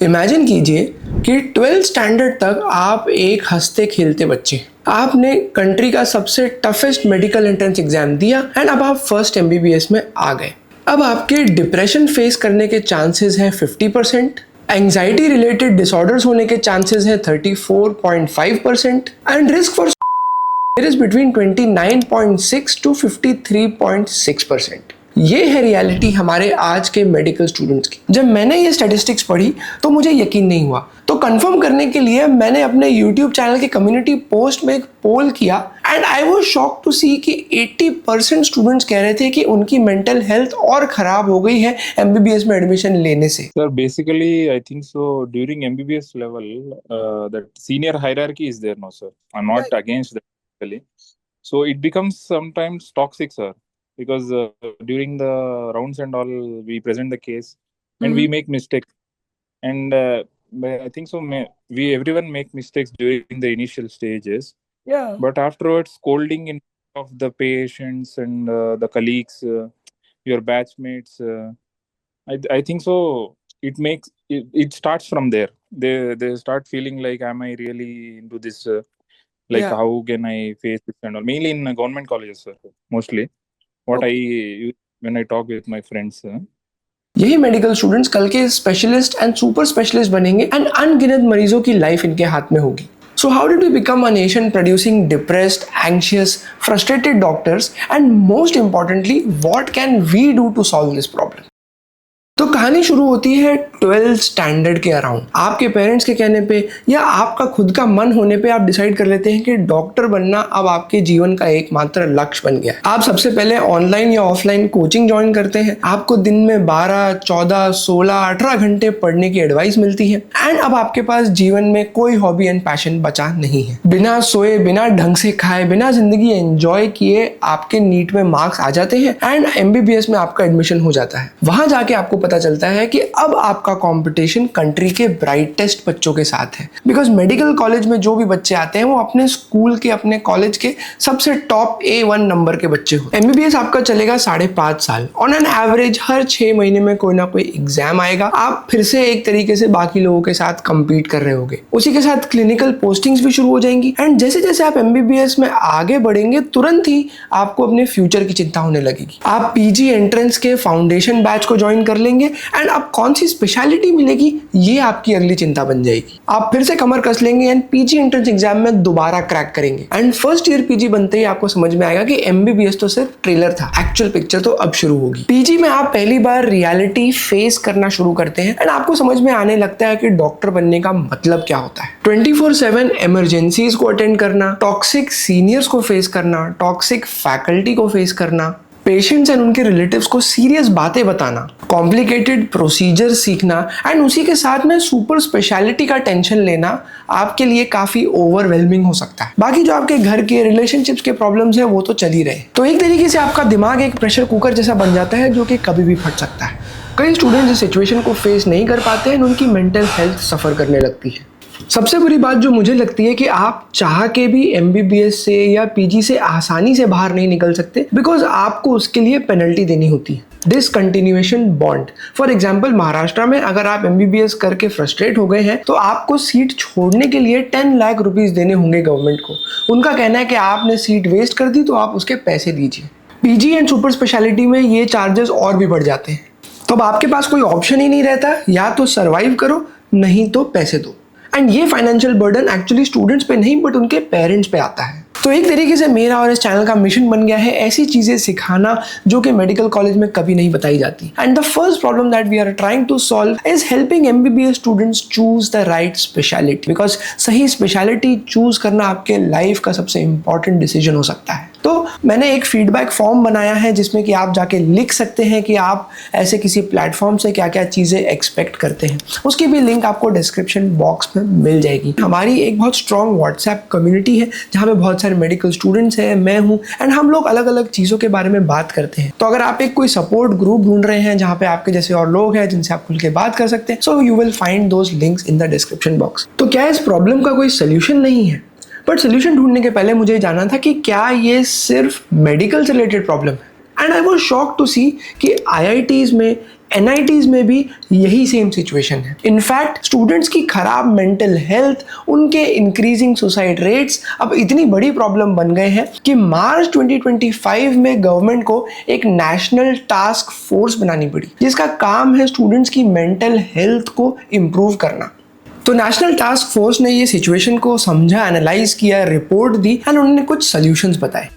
Imagine कीजिए कि 12th standard तक आप एक हंसते खेलते बच्चे, आपने कंट्री का सबसे टफेस्ट मेडिकल एंट्रेंस एग्जाम दिया एंड अब आप फर्स्ट एमबीबीएस में आ गए। अब आपके डिप्रेशन फेस करने के चांसेस हैं 50%, एंजाइटी रिलेटेड डिसऑर्डर्स होने के चांसेस हैं 34.5% and risk for is between 29.6 to 53.6%। ये है रियलिटी हमारे आज के मेडिकल स्टूडेंट्स की। जब मैंने ये स्टैटिस्टिक्स पढ़ी तो मुझे यकीन नहीं हुआ, तो कंफर्म करने के लिए मैंने अपने यूट्यूब चैनल के कम्युनिटी पोस्ट में एक पोल किया and I was shocked to see कि 80% स्टूडेंट्स कह रहे थे कि उनकी मेंटल हेल्थ और खराब हो गई है एमबीबीएस में एडमिशन लेने से। Sir, basically, I think so. During MBBS level, that senior hierarchy is there now, sir. I'm not against that, basically. So it becomes sometimes toxic, sir, because during the rounds and all, we present the case and we make mistakes. And I think so. We everyone make mistakes during the initial stages. Yeah. But afterwards, scolding in of the patients and the colleagues, your batchmates. I think so. It starts from there. They start feeling like, am I really into this? Like, Yeah. how can I face this and all? Mainly in government colleges, sir. Mostly, when I talk with my friends. यही medical students कल के specialist and super specialist बनेंगे and अनगिनत मरीजों की life इनके हाथ में होगी। So how did we become a nation producing depressed, anxious, frustrated doctors? And most importantly, what can we do to solve this problem? तो कहानी शुरू होती है 12th स्टैंडर्ड के अराउंड। आपके पेरेंट्स के कहने पे या आपका खुद का मन होने पे आप डिसाइड कर लेते हैं कि डॉक्टर बनना अब आपके जीवन का एकमात्र लक्ष्य बन गया। आप सबसे पहले ऑनलाइन या ऑफलाइन कोचिंग ज्वाइन करते हैं। आपको दिन में 12, 14, 16, 18 घंटे पढ़ने की एडवाइस मिलती है एंड अब आपके पास जीवन में कोई हॉबी एंड पैशन बचा नहीं है। बिना सोए, बिना ढंग से खाए, बिना जिंदगी एंजॉय किए आपके नीट में मार्क्स आ जाते हैं एंड एमबीबीएस में आपका एडमिशन हो जाता है। वहां जाके आपको पता चलता है कि अब आपका कंपटीशन कंट्री के ब्राइटेस्ट बच्चों के साथ है, बिकॉज मेडिकल कॉलेज में जो भी बच्चे आते हैं वो अपने स्कूल के, अपने कॉलेज के सबसे टॉप A1 नंबर के बच्चे हो। एमबीबीएस आपका चलेगा 5.5 साल। ऑन एन एवरेज हर 6 महीने में कोई ना कोई एग्जाम आएगा। आप फिर से एक तरीके से बाकी लोगों के साथ कंपीट कर रहे होगे। उसी के साथ क्लिनिकल पोस्टिंग्स भी शुरू हो जाएंगी एंड जैसे जैसे आप एमबीबीएस में आगे बढ़ेंगे तुरंत ही आपको अपने फ्यूचर की चिंता होने लगेगी। आप पीजी एंट्रेंस के फाउंडेशन बैच को ज्वाइन कर लेंगे एंड अब कौन सी स्पेशलिटी मिलेगी ये आपकी अगली चिंता बन जाएगी। आप फिर से कमर कस लेंगे एंड पीजी एंट्रेंस एग्जाम में दोबारा क्रैक करेंगे एंड फर्स्ट ईयर पीजी बनते ही आपको समझ में आएगा कि एमबीबीएस तो सिर्फ ट्रेलर था, एक्चुअल पिक्चर तो अब शुरू होगी। पीजी में आप पहली बार रियलिटी फेस करना शुरू करते हैं एंड आपको समझ में आने लगता है कि डॉक्टर बनने का मतलब क्या होता है। 24/7 इमरजेंसीज को अटेंड करना, टॉक्सिक सीनियर्स को फेस करना, टॉक्सिक फैकल्टी को फेस करना, पेशेंट्स एंड उनके रिलेटिव्स को सीरियस बातें बताना, कॉम्प्लिकेटेड प्रोसीजर सीखना एंड उसी के साथ में सुपर स्पेशलिटी का टेंशन लेना आपके लिए काफी ओवरवेलमिंग हो सकता है। बाकी जो आपके घर के रिलेशनशिप्स के प्रॉब्लम्स हैं वो तो चल ही रहे। तो एक तरीके से आपका दिमाग एक प्रेशर कुकर जैसा बन जाता है जो कि कभी भी फट सकता है। कई स्टूडेंट्स इस सिचुएशन को फेस नहीं कर पाते हैं, उनकी मेंटल हेल्थ सफर करने लगती है। सबसे बुरी बात जो मुझे लगती है कि आप चाह के भी एमबीबीएस से या पीजी से आसानी से बाहर नहीं निकल सकते, बिकॉज आपको उसके लिए पेनल्टी देनी होती है, discontinuation bond. For example Maharashtra में अगर आप एमबीबीएस करके फ्रस्ट्रेट हो गए हैं तो आपको सीट छोड़ने के लिए 10 लाख रुपीज देने होंगे गवर्नमेंट को। उनका कहना है कि आपने सीट वेस्ट कर दी तो आप उसके पैसे दीजिए। पीजी एंड सुपर स्पेशलिटी में ये चार्जेस और भी बढ़ जाते हैं। तो अब आपके पास कोई ऑप्शन ही नहीं रहता, या तो सर्वाइव करो नहीं तो पैसे दो। एंड ये फाइनेंशियल बर्डन एक्चुअली स्टूडेंट्स पे नहीं बट उनके पेरेंट्स पे आता है। तो एक तरीके से मेरा और इस चैनल का मिशन बन गया है ऐसी चीजें सिखाना जो कि मेडिकल कॉलेज में कभी नहीं बताई जाती। And the first problem that we are trying to solve is helping MBBS students choose the right speciality, because सही स्पेशलिटी चूज करना आपके लाइफ का सबसे इंपॉर्टेंट डिसीजन हो सकता है। तो मैंने एक फीडबैक फॉर्म बनाया है जिसमें कि आप जाके लिख सकते हैं कि आप ऐसे किसी प्लेटफॉर्म से क्या क्या चीज़ें एक्सपेक्ट करते हैं। उसकी भी लिंक आपको डिस्क्रिप्शन बॉक्स में मिल जाएगी। हमारी एक बहुत स्ट्रॉन्ग व्हाट्सएप कम्युनिटी है जहाँ पे बहुत सारे मेडिकल स्टूडेंट्स हैं, मैं हूँ एंड हम लोग अलग अलग चीज़ों के बारे में बात करते हैं। तो अगर आप एक कोई सपोर्ट ग्रुप ढूंढ रहे हैं जहाँ पे आपके जैसे और लोग हैं जिनसे आप खुल के बात कर सकते हैं, so you will find those links in the description box. तो क्या इस प्रॉब्लम का कोई सोल्यूशन नहीं है? बट सोल्यूशन ढूंढने के पहले मुझे जानना था कि क्या ये सिर्फ मेडिकल से रिलेटेड प्रॉब्लम है। And I was shocked to see कि IITs में NITs में भी यही सेम सिचुएशन है। इनफैक्ट स्टूडेंट्स की खराब मेंटल हेल्थ, उनके इंक्रीजिंग सुसाइड रेट्स अब इतनी बड़ी प्रॉब्लम बन गए हैं कि मार्च 2025 में गवर्नमेंट को एक नेशनल टास्क फोर्स बनानी पड़ी जिसका काम है स्टूडेंट्स की मेंटल हेल्थ को इम्प्रूव करना। तो नेशनल टास्क फोर्स ने ये सिचुएशन को समझा, एनालाइज किया, रिपोर्ट दी एंड उन्होंने कुछ सॉल्यूशंस बताए।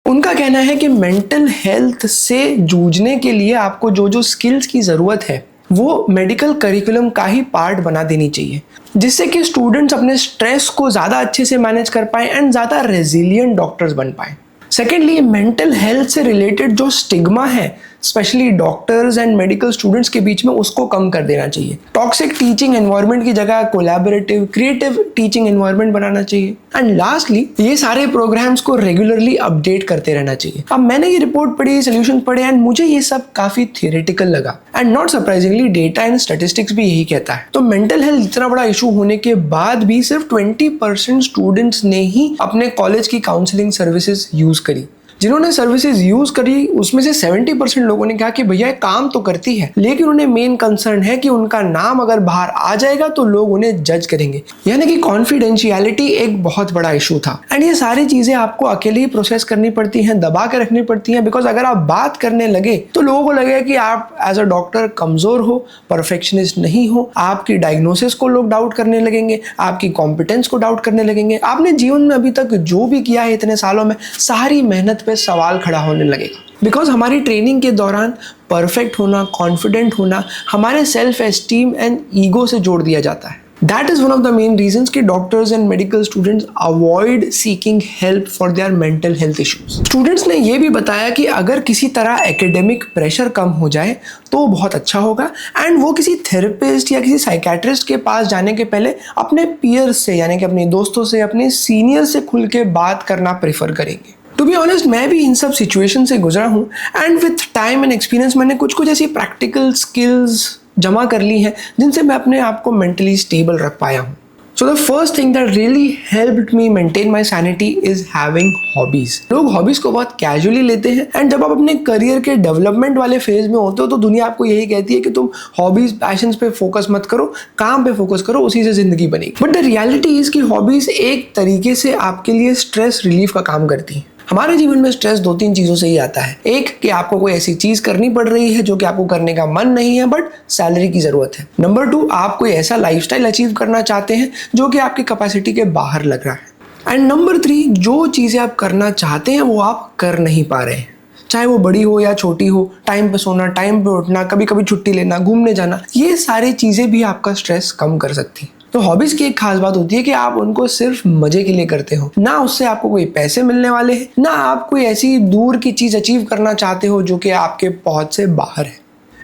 उनका कहना है कि मेंटल हेल्थ से जूझने के लिए आपको जो जो स्किल्स की ज़रूरत है वो मेडिकल करिकुलम का ही पार्ट बना देनी चाहिए, जिससे कि स्टूडेंट्स अपने स्ट्रेस को ज़्यादा अच्छे से मैनेज कर पाए एंड ज़्यादा रेजिलिएंट डॉक्टर्स बन पाए। सेकेंडली, मेंटल हेल्थ से रिलेटेड जो स्टिग्मा है specially doctors and medical students के बीच में, उसको कम कर देना चाहिए। टॉक्सिक टीचिंग एनवायरनमेंट की जगह कोलैबोरेटिव क्रिएटिव टीचिंग एनवायरनमेंट बनाना चाहिए। एंड लास्टली, ये सारे प्रोग्राम्स को रेगुलरली अपडेट करते रहना चाहिए। अब मैंने ये रिपोर्ट पढ़ी, सोल्यूशन पढ़े एंड मुझे ये सब काफी थियोरेटिकल लगा and not surprisingly data and statistics भी यही कहता है। तो मेंटल हेल्थ इतना बड़ा इशू होने के बाद भी सिर्फ 20% स्टूडेंट्स ने ही अपने कॉलेज की काउंसलिंग सर्विसेज यूज करी। जिन्होंने सर्विसेज यूज करी उसमें से 70% लोगों ने कहा कि भैया काम तो करती है, लेकिन उन्हें मेन कंसर्न है कि उनका नाम अगर बाहर आ जाएगा तो लोग उन्हें जज करेंगे, यानी कि कॉन्फिडेंशियलिटी एक बहुत बड़ा इशू था। एंड ये सारी चीजें आपको अकेले ही प्रोसेस करनी पड़ती हैं, दबा के रखनी पड़ती हैं, बिकॉज अगर आप बात करने लगे तो लोगों को लगेगा कि आप एज अ डॉक्टर कमजोर हो, परफेक्शनिस्ट नहीं हो, आपकी डायग्नोसिस को लोग डाउट करने लगेंगे, आपकी कॉम्पिटेंस को डाउट करने लगेंगे, आपने जीवन में अभी तक जो भी किया है इतने सालों में सारी मेहनत पे सवाल खड़ा होने लगेगा। बिकॉज हमारी ट्रेनिंग के दौरान परफेक्ट होना, कॉन्फिडेंट होना हमारे सेल्फ एस्टीम एंड ईगो से जोड़ दिया जाता है। That is one of the main reasons कि doctors and medical students avoid seeking help for their mental health issues. Students ने यह भी बताया कि अगर किसी तरह एकेडमिक प्रेशर कम हो जाए तो बहुत अच्छा होगा एंड वो किसी थेरेपिस्ट या किसी साइकेट्रिस्ट के पास जाने के पहले अपने पीयर्स से, यानी कि अपने दोस्तों से, अपने सीनियर से खुल के बात करना प्रेफर करेंगे। टू बी ऑनेस्ट, मैं भी इन सब सिचुएशन से गुजरा हूँ and with time and experience मैंने कुछ ऐसी प्रैक्टिकल स्किल्स जमा कर ली हैं जिनसे मैं अपने आप को मेंटली स्टेबल रख पाया हूँ। So the first thing that really helped me maintain my sanity is having hobbies. लोग हॉबीज को बहुत कैजुअली लेते हैं एंड जब आप अपने करियर के डेवलपमेंट वाले फेज में होते हो तो दुनिया आपको यही कहती है कि तुम हॉबीज पैशंस पे फोकस मत करो, काम पे फोकस करो, उसी से जिंदगी बनेगी। बट द रियलिटी इज कि हॉबीज एक तरीके से आपके लिए स्ट्रेस रिलीफ का काम करती है। हमारे जीवन में स्ट्रेस 2-3 चीजों से ही आता है। एक कि आपको कोई ऐसी चीज करनी पड़ रही है जो कि आपको करने का मन नहीं है बट सैलरी की जरूरत है। नंबर 2, आप कोई ऐसा लाइफस्टाइल अचीव करना चाहते हैं जो कि आपकी कैपेसिटी के बाहर लग रहा है। एंड नंबर 3, जो चीजें आप करना चाहते हैं वो आप कर नहीं पा रहे हैं, चाहे वो बड़ी हो या छोटी हो। टाइम पे सोना, टाइम पे उठना, कभी कभी छुट्टी लेना, घूमने जाना, ये सारी चीजें भी आपका स्ट्रेस कम कर सकती हैं। तो हॉबीज की एक खास बात होती है कि आप उनको सिर्फ मजे के लिए करते हो, ना उससे आपको कोई पैसे मिलने वाले हैं, ना आप कोई ऐसी दूर की चीज अचीव करना चाहते हो जो कि आपके पहुंच से बाहर है।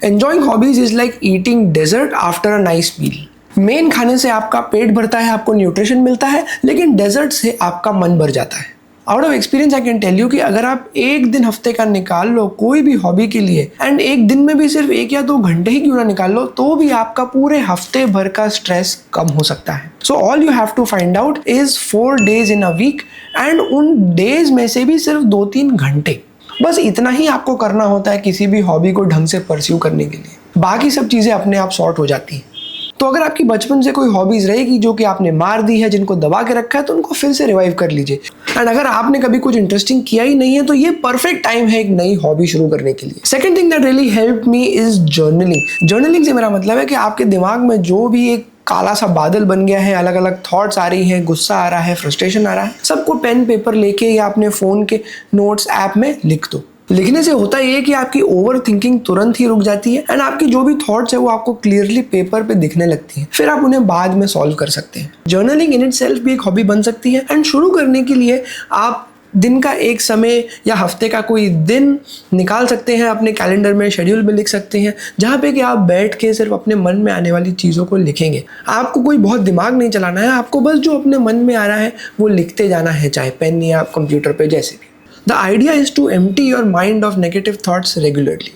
Enjoying hobbies is like eating dessert after a nice meal. Main खाने से आपका पेट भरता है, आपको न्यूट्रिशन मिलता है, लेकिन डेजर्ट से आपका मन भर जाता है। Out of experience I can tell you कि अगर आप एक दिन हफ्ते का निकाल लो कोई भी हॉबी के लिए एंड एक दिन में भी सिर्फ 1 या 2 घंटे ही क्यों ना निकाल लो, तो भी आपका पूरे हफ्ते भर का स्ट्रेस कम हो सकता है। So all you have to find out is 4 days in a week and उन डेज में से भी सिर्फ 2-3 घंटे, बस इतना ही आपको करना होता है किसी भी हॉबी को ढंग से परस्यू करने के लिए। बाकी सब चीजें अपने आप सॉर्ट हो जाती हैं। तो अगर आपकी बचपन से कोई हॉबीज रहेगी जो कि आपने मार दी है, जिनको दबा के रखा है, तो उनको फिर से रिवाइव कर लीजिए। एंड अगर आपने कभी कुछ इंटरेस्टिंग किया ही नहीं है तो ये परफेक्ट टाइम है एक नई हॉबी शुरू करने के लिए। Second thing that really help me is journaling. Journaling से मेरा मतलब है कि आपके दिमाग में जो भी एक काला सा बादल बन गया है, अलग अलग थॉट्स आ रही हैं, गुस्सा आ रहा है, फ्रस्ट्रेशन आ रहा है, सबको पेन पेपर लेके या अपने फोन के नोट्स ऐप में लिख दो। लिखने से होता ये है कि आपकी ओवर थिंकिंग तुरंत ही रुक जाती है एंड आपकी जो भी थॉट्स है वो आपको क्लियरली पेपर पे दिखने लगती हैं, फिर आप उन्हें बाद में सॉल्व कर सकते हैं। जर्नलिंग इन इटसेल्फ भी एक हॉबी बन सकती है एंड शुरू करने के लिए आप दिन का एक समय या हफ्ते का कोई दिन निकाल सकते हैं, अपने कैलेंडर में शेड्यूल में लिख सकते हैं, जहाँ पे कि आप बैठ के सिर्फ अपने मन में आने वाली चीज़ों को लिखेंगे। आपको कोई बहुत दिमाग नहीं चलाना है, आपको बस जो अपने मन में आ रहा है वो लिखते जाना है, चाहे पेन या कंप्यूटर पे, जैसे भी। The idea is to empty your mind of negative thoughts regularly.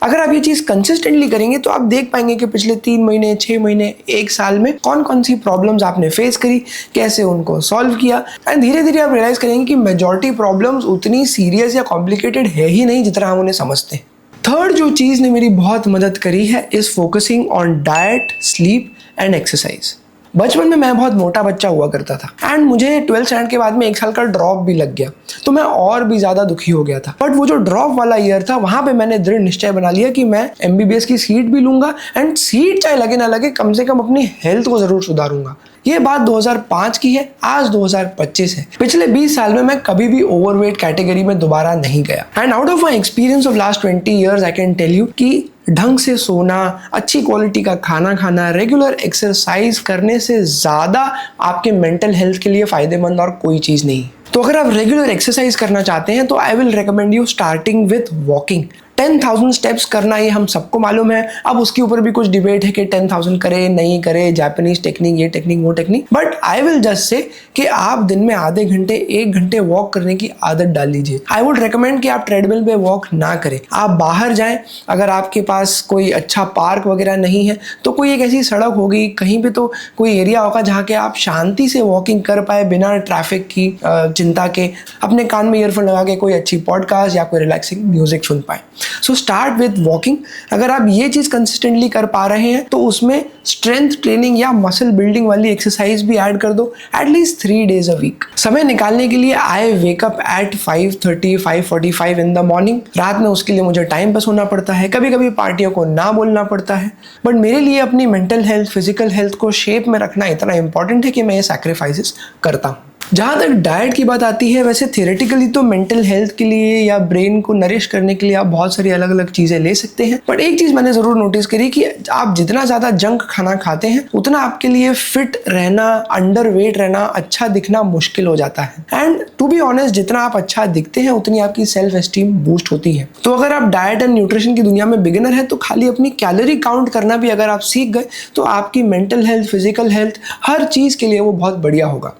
अगर आप ये चीज़ कंसिस्टेंटली करेंगे तो आप देख पाएंगे कि पिछले 3 महीने, 6 महीने, 1 साल में कौन कौन सी प्रॉब्लम्स आपने फेस करी, कैसे उनको सॉल्व किया एंड धीरे धीरे आप रियलाइज करेंगे कि मेजॉरिटी प्रॉब्लम्स उतनी सीरियस या कॉम्प्लिकेटेड है ही नहीं जितना हम उन्हें समझते हैं। थर्ड जो चीज़ ने मेरी बहुत मदद करी है is focusing on diet, sleep and exercise. बचपन में मैं बहुत मोटा बच्चा हुआ करता था एंड मुझे 12th स्टैंडर्ड के बाद में 1 साल का ड्रॉप भी लग गया, तो मैं और भी ज़्यादा दुखी हो गया था। बट वो जो ड्रॉप वाला ईयर था वहाँ पे मैंने दृढ़ निश्चय बना लिया कि मैं MBBS की सीट भी लूंगा एंड सीट चाहे लगे ना लगे कम से कम अपनी हेल्थ को ज़रूर सुधारूंगा। ये बात 2005 की है, आज 2025 है। पिछले 20 साल में मैं कभी भी ओवरवेट कैटेगरी में दोबारा नहीं गया and out of my experience of last 20 years I can tell you कि ढंग से सोना, अच्छी क्वालिटी का खाना खाना, रेगुलर एक्सरसाइज करने से ज़्यादा आपके मेंटल हेल्थ के लिए फ़ायदेमंद और कोई चीज़ नहीं। तो अगर आप रेगुलर एक्सरसाइज करना चाहते हैं तो I will recommend you starting with walking. 10,000 steps करना ये हम सबको मालूम है। अब उसके ऊपर भी कुछ डिबेट है कि 10,000 करे नहीं करे, जापानीज टेक्निक, ये टेक्निक वो technique, but I will just say कि आप दिन में आधे घंटे 1 घंटे वॉक करने की आदत डाल लीजिए। आई वुड रिकमेंड कि आप ट्रेडमिल पे वॉक ना करें, आप बाहर जाएं। अगर आपके पास कोई अच्छा पार्क वगैरह नहीं है तो कोई एक ऐसी सड़क होगी, कहीं पे तो कोई एरिया होगा जहाँ के आप शांति से वॉकिंग कर पाए बिना ट्रैफिक की चिंता के, अपने कान में ईयरफोन लगा के कोई अच्छी पॉडकास्ट या कोई रिलैक्सिंग म्यूजिक सुन पाए। So start with walking. अगर आप ये चीज़ कंसिस्टेंटली कर पा रहे हैं तो उसमें स्ट्रेंथ ट्रेनिंग या मसल बिल्डिंग वाली एक्सरसाइज भी ऐड कर दो एटलीस्ट 3 days a week। समय निकालने के लिए I wake up at 5:30, 5:45 in the morning. रात में उसके लिए मुझे टाइम पर सोना पड़ता है, कभी कभी पार्टियों को ना बोलना पड़ता है, बट मेरे लिए अपनी मेंटल हेल्थ, फिजिकल हेल्थ को शेप में रखना इतना इंपॉर्टेंट है कि मैं ये सैक्रिफाइसेस करता हूँ। जहाँ तक डाइट की बात आती है, वैसे थियोरेटिकली तो मेंटल हेल्थ के लिए या ब्रेन को नरिश करने के लिए आप बहुत सारी अलग अलग चीज़ें ले सकते हैं, बट एक चीज़ मैंने ज़रूर नोटिस करी कि आप जितना ज़्यादा जंक खाना खाते हैं उतना आपके लिए फिट रहना, अंडर वेट रहना, अच्छा दिखना मुश्किल हो जाता है। एंड टू बी ऑनेस्ट, जितना आप अच्छा दिखते हैं उतनी आपकी सेल्फ एस्टीम बूस्ट होती है। तो अगर आप डाइट एंड न्यूट्रिशन की दुनिया में बिगिनर है तो खाली अपनी कैलोरी काउंट करना भी अगर आप सीख गए तो आपकी मेंटल हेल्थ, फिजिकल हेल्थ, हर चीज़ के लिए वो बहुत बढ़िया होगा।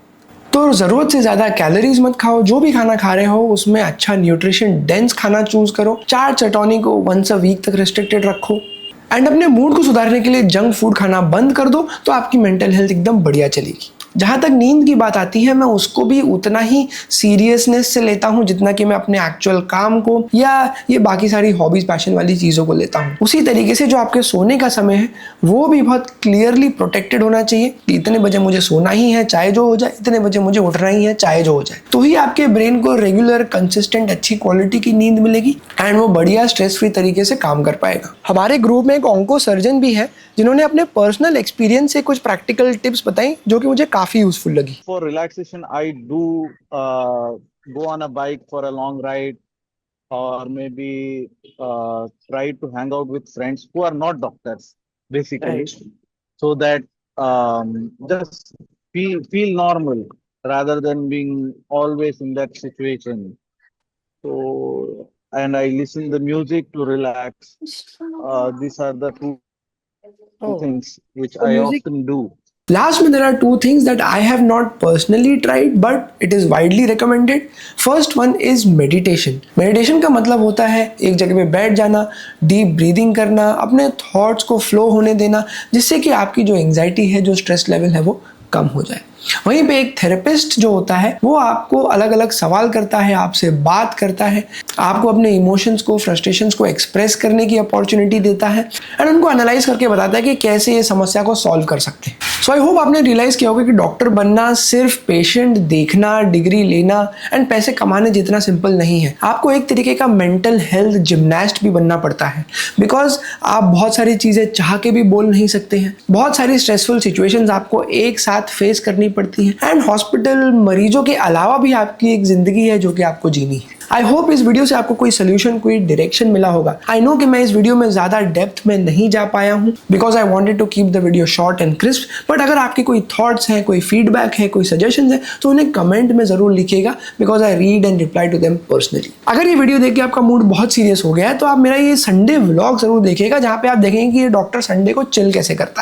तो ज़रूरत से ज़्यादा कैलोरीज मत खाओ, जो भी खाना खा रहे हो उसमें अच्छा न्यूट्रिशन डेंस खाना चूज करो। 4 चटौनी को वंस अ वीक तक रिस्ट्रिक्टेड रखो एंड अपने मूड को सुधारने के लिए जंक फूड खाना बंद कर दो तो आपकी मेंटल हेल्थ एकदम बढ़िया चलेगी। जहाँ तक नींद की बात आती है, मैं उसको भी उतना ही सीरियसनेस से लेता हूँ जितना कि मैं अपने एक्चुअल काम को या ये बाकी सारी हॉबीज, पैशन वाली चीज़ों को लेता हूँ। उसी तरीके से जो आपके सोने का समय है वो भी बहुत क्लियरली प्रोटेक्टेड होना चाहिए कि इतने बजे मुझे सोना ही है चाहे जो हो जाए, इतने बजे मुझे उठना ही है चाहे जो हो जाए। तो ही आपके ब्रेन को रेगुलर, कंसिस्टेंट, अच्छी क्वालिटी की नींद मिलेगी एंड वो बढ़िया स्ट्रेस फ्री तरीके से काम कर पाएगा। हमारे ग्रुप में एक ऑन्को सर्जन भी है जिन्होंने अपने पर्सनल एक्सपीरियंस से कुछ प्रैक्टिकल टिप्स बताई जो कि मुझे काफी यूजफुल लगी। For relaxation, I do go on a bike for a long ride, or maybe try to hang out with friends who are not doctors, basically, so that just feel normal rather than being always in that situation. So, and I listen the music to relax. These are the two things which I often do. Last में there are 2 things that I have not personally tried but it is widely recommended. First one is meditation. Meditation का मतलब होता है एक जगह पे बैठ जाना, डीप ब्रीदिंग करना, अपने थॉट्स को फ्लो होने देना, जिससे कि आपकी जो एंजाइटी है, जो स्ट्रेस लेवल है वो कम हो जाए। वहीं पे एक थेरेपिस्ट जो होता है वो आपको अलग अलग सवाल करता है, आपसे बात करता है, आपको अपने इमोशंस को, फ्रस्ट्रेशंस को एक्सप्रेस करने की अपॉर्चुनिटी देता है एंड उनको एनालाइज करके बताता है कि कैसे ये समस्या को सॉल्व कर सकते हैं। सो आई होप आपने रियलाइज किया होगा कि डॉक्टर बनना सिर्फ पेशेंट देखना, डिग्री लेना एंड पैसे कमाने जितना सिंपल नहीं है। आपको एक तरीके का मेंटल हेल्थ जिम्नास्ट भी बनना पड़ता है, बिकॉज आप बहुत सारी चीज़ें चाह के भी बोल नहीं सकते हैं। बहुत सारी स्ट्रेसफुल सिचुएशंस आपको एक साथ फेस करनी पड़ती है एंड हॉस्पिटल, मरीजों के अलावा भी आपकी एक जिंदगी है जो कि आपको जीनी है। आई होप इस वीडियो से आपको कोई सोल्यूशन, कोई डायरेक्शन मिला होगा। आई नो कि मैं इस वीडियो में ज़्यादा डेप्थ में नहीं जा पाया हूँ because I wanted to keep the video short and crisp, but अगर आपके कोई थॉट्स हैं, कोई फीडबैक है, कोई सजेशन है तो उन्हें कमेंट में ज़रूर लिखिएगा because I read and reply to them personally. अगर ये वीडियो देख के आपका मूड बहुत सीरियस हो गया है तो आप मेरा ये संडे व्लॉग जरूर देखिएगा जहाँ पे आप देखेंगे कि ये डॉक्टर संडे को चिल कैसे करता है।